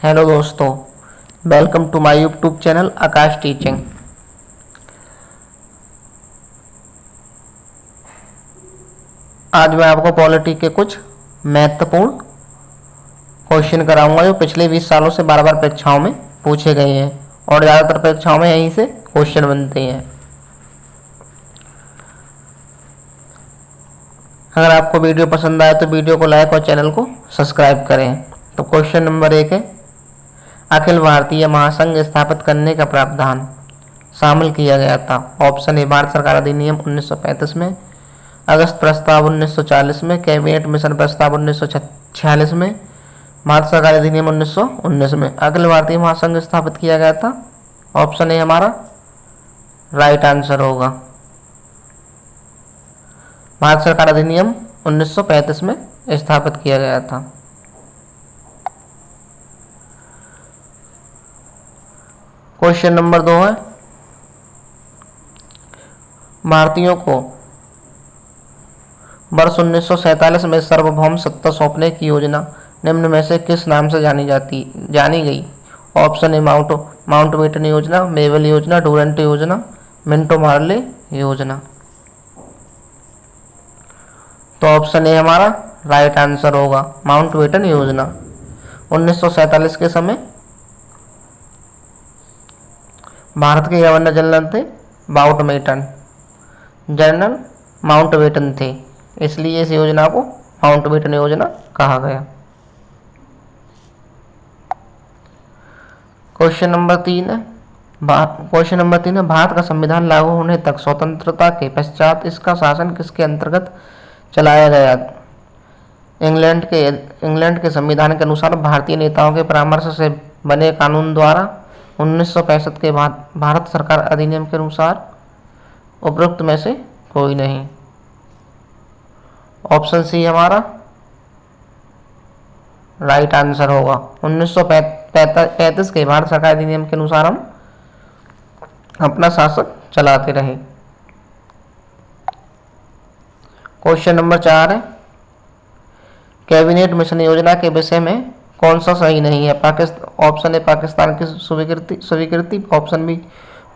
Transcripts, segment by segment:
Hello दोस्तों, welcome to my YouTube channel Akash teaching. आज मैं आपको पॉलिटी के कुछ महत्वपूर्ण क्वेश्चन कराऊंगा जो पिछले 20 सालों से बार बार परीक्षाओं में पूछे गए हैं और ज़्यादातर परीक्षाओं में यहीं से क्वेश्चन बनते हैं। अगर आपको वीडियो पसंद आए तो वीडियो को लाइक और चैनल को सब्सक्राइब करें। तो क्वेश्चन नंबर 1 है, अखिल भारतीय महासंघ स्थापित करने का प्रावधान शामिल किया गया था। ऑप्शन ए, भारत सरकार अधिनियम 1935 में, अगस्त प्रस्ताव 1940 में, कैबिनेट मिशन प्रस्ताव 1946 में, भारत सरकार अधिनियम 1919 में। अखिल भारतीय महासंघ स्थापित किया गया था। ऑप्शन ए हमारा राइट आंसर होगा। भारत सरकार अधिनियम 1935 में स्थापित किया गया था। क्वेश्चन नंबर 2 है, भारतीयों को वर्ष 1947 में सार्वभौम सत्ता सौंपने की योजना निम्न में से किस नाम से जानी गई। ऑप्शन ए, माउंटबेटन योजना, मेबल योजना, डूरंट योजना, मिंटो मार्ले योजना। तो ऑप्शन ए हमारा राइट आंसर होगा, माउंटबेटन योजना। 1947 के समय भारत के गवर्नर जनरल थे जनरल माउंटबेटन थे, इसलिए इस योजना को माउंटबेटन योजना कहा गया। क्वेश्चन नंबर 3 है, भारत का संविधान लागू होने तक स्वतंत्रता के पश्चात इसका शासन किसके अंतर्गत चलाया गया। इंग्लैंड के संविधान के अनुसार भारतीय नेताओं के परामर्श से बने कानून द्वारा 1965 के बाद भारत सरकार अधिनियम के अनुसार उपरोक्त में से कोई नहीं। ऑप्शन सी हमारा राइट आंसर होगा। 1935 के भारत सरकार अधिनियम के अनुसार हम अपना शासन चलाते रहे। क्वेश्चन नंबर 4 है, कैबिनेट मिशन योजना के विषय में कौन सा सही नहीं है। ऑप्शन ए, पाकिस्तान की स्वीकृति, ऑप्शन बी,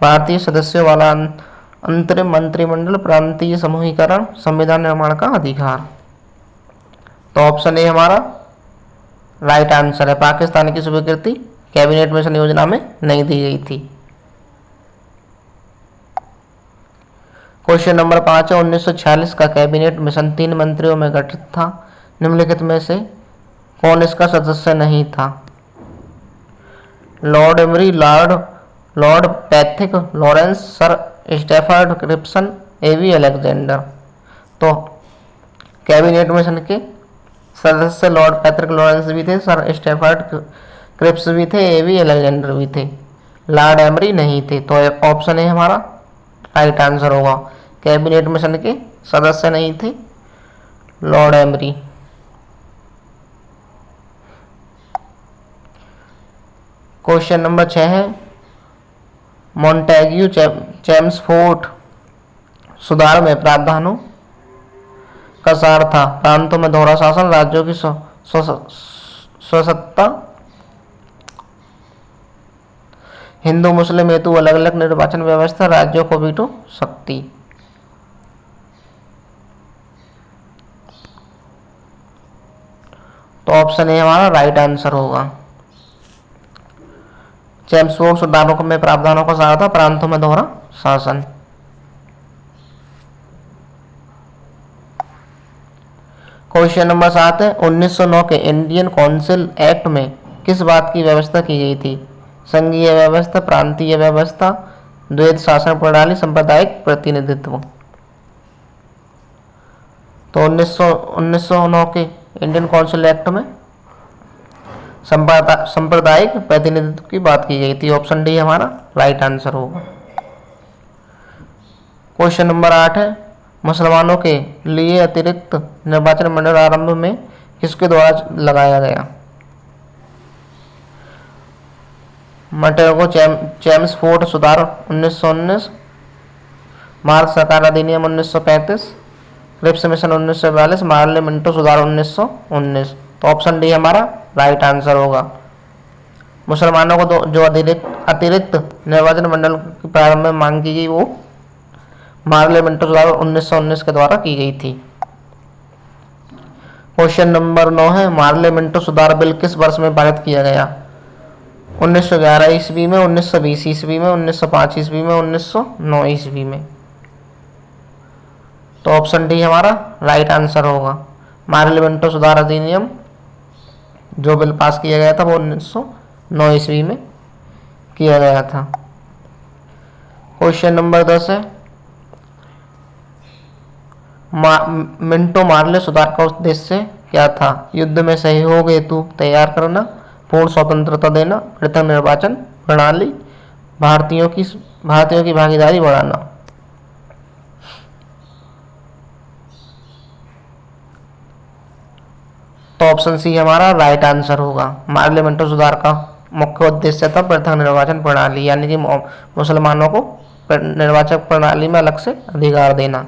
भारतीय सदस्यों वाला अंतरिम मंत्रिमंडल, प्रांतीय समूहीकरण, संविधान निर्माण का अधिकार। तो ऑप्शन ए हमारा राइट आंसर है, पाकिस्तान की स्वीकृति कैबिनेट मिशन योजना में नहीं दी गई थी। क्वेश्चन नंबर 5 है, 1946 का कैबिनेट मिशन 3 मंत्रियों में गठित था। निम्नलिखित में से कौन इसका सदस्य नहीं था। Lord Amery, Lord Pethick, Lawrence, sir Stafford Cripps, A V Alexander. तो कैबिनेट मिशन के सदस्य लॉर्ड पैथिक लॉरेंस भी थे, सर स्टैफर्ड क्रिप्स भी थे, एवी अलेक्जेंडर भी थे, लॉर्ड एमरी नहीं थे। तो ऑप्शन है हमारा राइट आंसर होगा, कैबिनेट मिशन के सदस्य नहीं थे लॉर्ड एमरी। क्वेश्चन नंबर 6 है, मॉन्टेग्यू चेम्सफोर्ड सुधार में प्रावधानों का सार था। प्रांतों में दोहरा शासन, राज्यों की स्वसत्ता, हिंदू मुस्लिम हेतु अलग अलग निर्वाचन व्यवस्था, राज्यों को वीटो शक्ति। तो ऑप्शन ए हमारा राइट आंसर होगा, चेम्सफोर्ड सुधारों में प्रावधानों का सार था, प्रांतों में दोहरा शासन। क्वेश्चन नंबर 7 है, 1909 के इंडियन काउंसिल एक्ट में किस बात की व्यवस्था की गई थी। संघीय व्यवस्था, प्रांतीय व्यवस्था, द्वैध शासन प्रणाली, सांप्रदायिक प्रतिनिधित्व। तो 1909 के इंडियन काउंसिल एक्ट में सांप्रदायिक प्रतिनिधित्व की बात की गई थी। ऑप्शन डी हमारा राइट आंसर होगा। क्वेश्चन नंबर 8 है, मुसलमानों के लिए अतिरिक्त निर्वाचन मंडल आरंभ में किसके द्वारा लगाया गया। मटेगो चेम्सफोर्ड सुधार 1919, भारत सरकार अधिनियम 1935, क्रिप्स मिशन 1942, मार्ले मिंटो सुधार 1919। तो ऑप्शन डी हमारा राइट आंसर होगा, मुसलमानों को जो अतिरिक्त निर्वाचन मंडल की प्रारंभ में मांग की गई वो पार्लियामेंट सुधार 1919 के द्वारा की गई थी। क्वेश्चन नंबर 9 है, पार्लियामेंट सुधार बिल किस वर्ष में पारित किया गया? 1911 ईस्वी में, 1920 ईस्वी में, 1905 ईस्वी में, 1909 ईस्वी में। तो ऑप्शन डी हमारा राइट आंसर होगा। पार्लियामेंट सुधार अधिनियम जो बिल पास किया गया था वो 1909 ईस्वी में किया गया था। क्वेश्चन नंबर 10 है, मिंटो मार्ले सुधार का उद्देश्य क्या था? युद्ध में सहयोग हेतु तैयार करना, पूर्ण स्वतंत्रता देना, पृथक निर्वाचन प्रणाली, भारतीयों की भागीदारी बढ़ाना। तो ऑप्शन सी हमारा राइट आंसर होगा। पार्लियामेंट सुधार का मुख्य उद्देश्य था पृथक निर्वाचन प्रणाली, यानी कि मुसलमानों को निर्वाचन प्रणाली में अलग से अधिकार देना।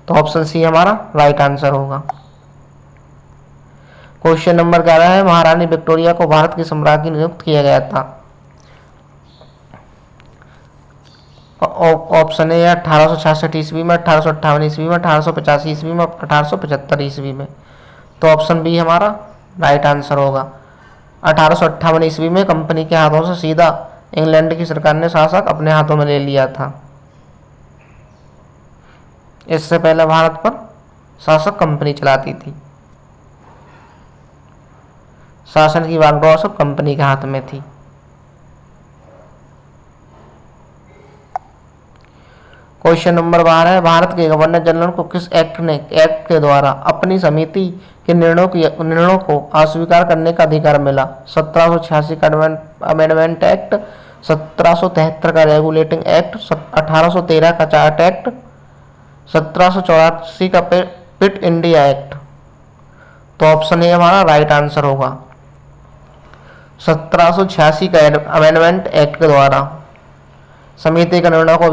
तो ऑप्शन सी हमारा राइट आंसर होगा। क्वेश्चन नंबर 11 है, महारानी विक्टोरिया को भारत की सम्राज्ञी नियुक्त किया गया था। ऑप्शन ए 1866 ईस्वी में, 1858 ईस्वी में, 1885 ईस्वी में, 1875 ईस्वी में। तो ऑप्शन बी हमारा राइट आंसर होगा। 1858 ईस्वी में कंपनी के हाथों से सीधा इंग्लैंड की सरकार ने शासक अपने हाथों में ले लिया था। इससे पहले भारत पर शासक कंपनी चलाती थी, शासन की बागडोर सब कंपनी के हाथ में थी। क्वेश्चन नंबर 12 है, भारत के गवर्नर जनरल को किस एक्ट के द्वारा अपनी समिति के निर्णयों को अस्वीकार करने का अधिकार मिला? 1786 का अमेंडमेंट एक्ट, 1773 का रेगुलेटिंग एक्ट, 1813 का चार्ट एक्ट, 1784 का पिट इंडिया एक्ट। तो ऑप्शन ए हमारा राइट आंसर होगा। 1786 का अमेंडमेंट एक्ट के द्वारा समिति के निर्णय को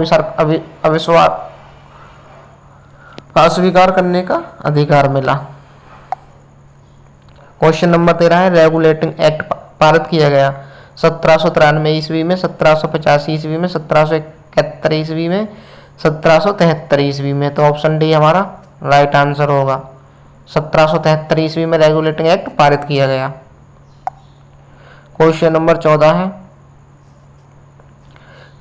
अस्वीकार करने का अधिकार मिला। क्वेश्चन नंबर 13 है, रेगुलेटिंग एक्ट पारित किया गया 1793 ईस्वी में, 1785 ईस्वी में, 1771 ईस्वी में, 1773 ईस्वी में। तो ऑप्शन डी हमारा राइट आंसर होगा। 1773 ईस्वी में रेगुलेटिंग एक्ट पारित किया गया। क्वेश्चन नंबर 14 है,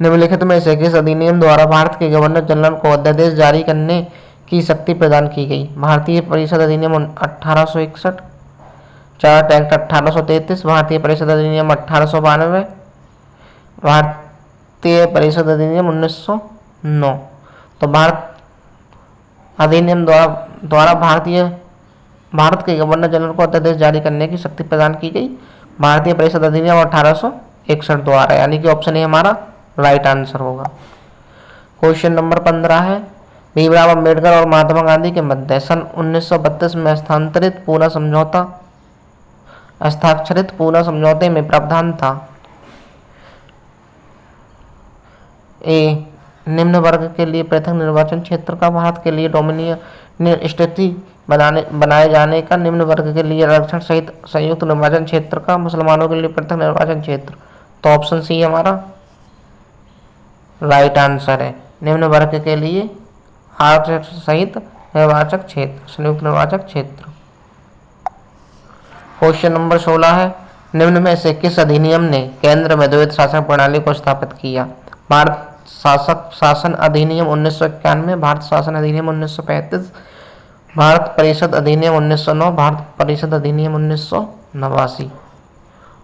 निम्नलिखित में से किस अधिनियम द्वारा भारत के गवर्नर जनरल को अध्यादेश जारी करने की शक्ति प्रदान की गई? भारतीय परिषद अधिनियम 1861, चार्ट एक्ट 1833, भारतीय परिषद अधिनियम 1892, भारतीय परिषद अधिनियम 1909। तो भारत अधिनियम द्वारा भारत के गवर्नर जनरल को अध्यादेश जारी करने की शक्ति प्रदान की गई भारतीय परिषद अधिनियम 1861 द्वारा, यानी कि ऑप्शन ए हमारा राइट आंसर होगा। क्वेश्चन नंबर 15 है, भीमराव अंबेडकर और महात्मा गांधी के मध्य सन 1932 में हस्ताक्षरित पूर्ण समझौते में प्रावधान था। ए, निम्न वर्ग के लिए पृथक निर्वाचन क्षेत्र का, भारत के लिए डोमिनियन स्थिति बनाए जाने का, निम्न वर्ग के लिए आरक्षण सहित संयुक्त निर्वाचन क्षेत्र का, मुसलमानों के लिए पृथक निर्वाचन क्षेत्र। तो ऑप्शन सी हमारा राइट आंसर है। निम्न वर्ग के लिए आरक्षण सहित निर्वाचक क्षेत्र, संयुक्त निर्वाचक क्षेत्र। क्वेश्चन नंबर 16 है, निम्न में से किस अधिनियम ने केंद्र में द्वैध शासन प्रणाली को स्थापित किया? भारत शासन अधिनियम 1991, भारत शासन अधिनियम 1935, भारत परिषद अधिनियम 1909, भारत परिषद अधिनियम 1989।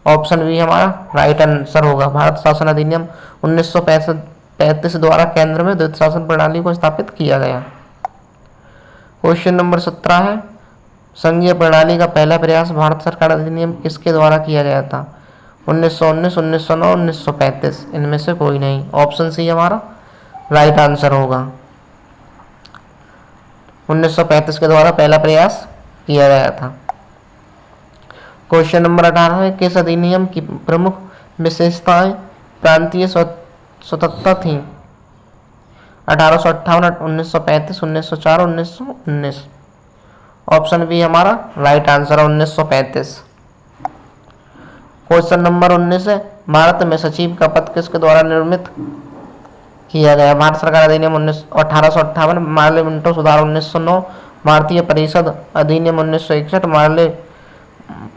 ऑप्शन बी हमारा राइट आंसर होगा। भारत शासन अधिनियम 1935 द्वारा केंद्र में द्वैध शासन प्रणाली को स्थापित किया गया। क्वेश्चन नंबर 17 है, संघीय प्रणाली का पहला प्रयास भारत सरकार अधिनियम किसके द्वारा किया गया था? 1919, 1909, 1935, इनमें से कोई नहीं। ऑप्शन सी हमारा राइट आंसर होगा। 1935 के द्वारा पहला प्रयास किया गया था। क्वेश्चन नंबर 18 है, किस अधिनियम की प्रमुख विशेषताएं प्रांतीय स्वतंत्रता थी? 1858, 1935, 1904, 1919। ऑप्शन बी हमारा राइट आंसर है 1935। क्वेश्चन नंबर 19 है, भारत में सचिव का पद किसके द्वारा निर्मित किया गया? भारत सरकार अधिनियम 1858, मार्ले मिंटो सुधार 1909, भारतीय परिषद अधिनियम 1961, मार्ले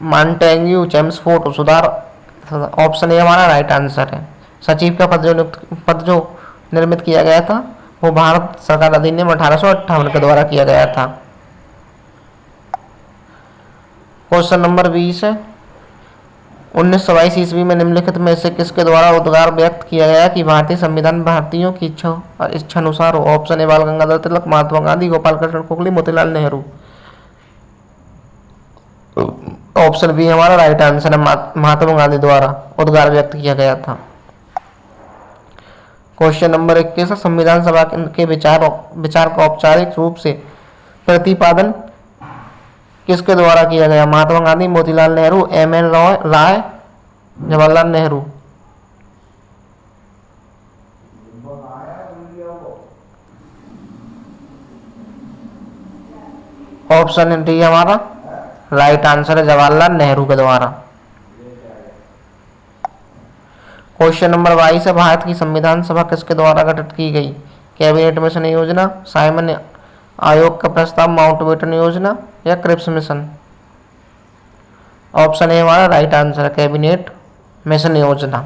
मॉन्टेग्यू चेम्सफोर्ड सुधार। ऑप्शन ए हमारा राइट आंसर है। सचिव का पद जो निर्मित किया गया था वो भारत सरकार अधिनियम 1858 के द्वारा किया गया था। क्वेश्चन नंबर 20 है, 1922 ईस्वी में निम्नलिखित में से किसके द्वारा उद्गार व्यक्त किया गया कि भारतीय संविधान भारतीयों की इच्छा अनुसार हो? ऑप्शन ए बाल गंगाधर तिलक, महात्मा गांधी, गोपाल कृष्ण गोखले, मोतीलाल नेहरू। ऑप्शन बी हमारा राइट आंसर है, महात्मा गांधी द्वारा उद्गार व्यक्त किया गया था। क्वेश्चन नंबर 21 है, संविधान सभा के विचार का औपचारिक रूप से प्रतिपादन किसके द्वारा किया गया? महात्मा गांधी, मोतीलाल नेहरू, एम.एन. राय, जवाहरलाल नेहरू। ऑप्शन डी हमारा राइट आंसर है, जवाहरलाल नेहरू के द्वारा। क्वेश्चन नंबर 22 है, भारत की संविधान सभा किसके द्वारा गठित की गई? कैबिनेट मिशन योजना, साइमन आयोग का प्रस्ताव, माउंटबेटन योजना या क्रिप्स मिशन। ऑप्शन ए हमारा राइट आंसर है, कैबिनेट मिशन योजना।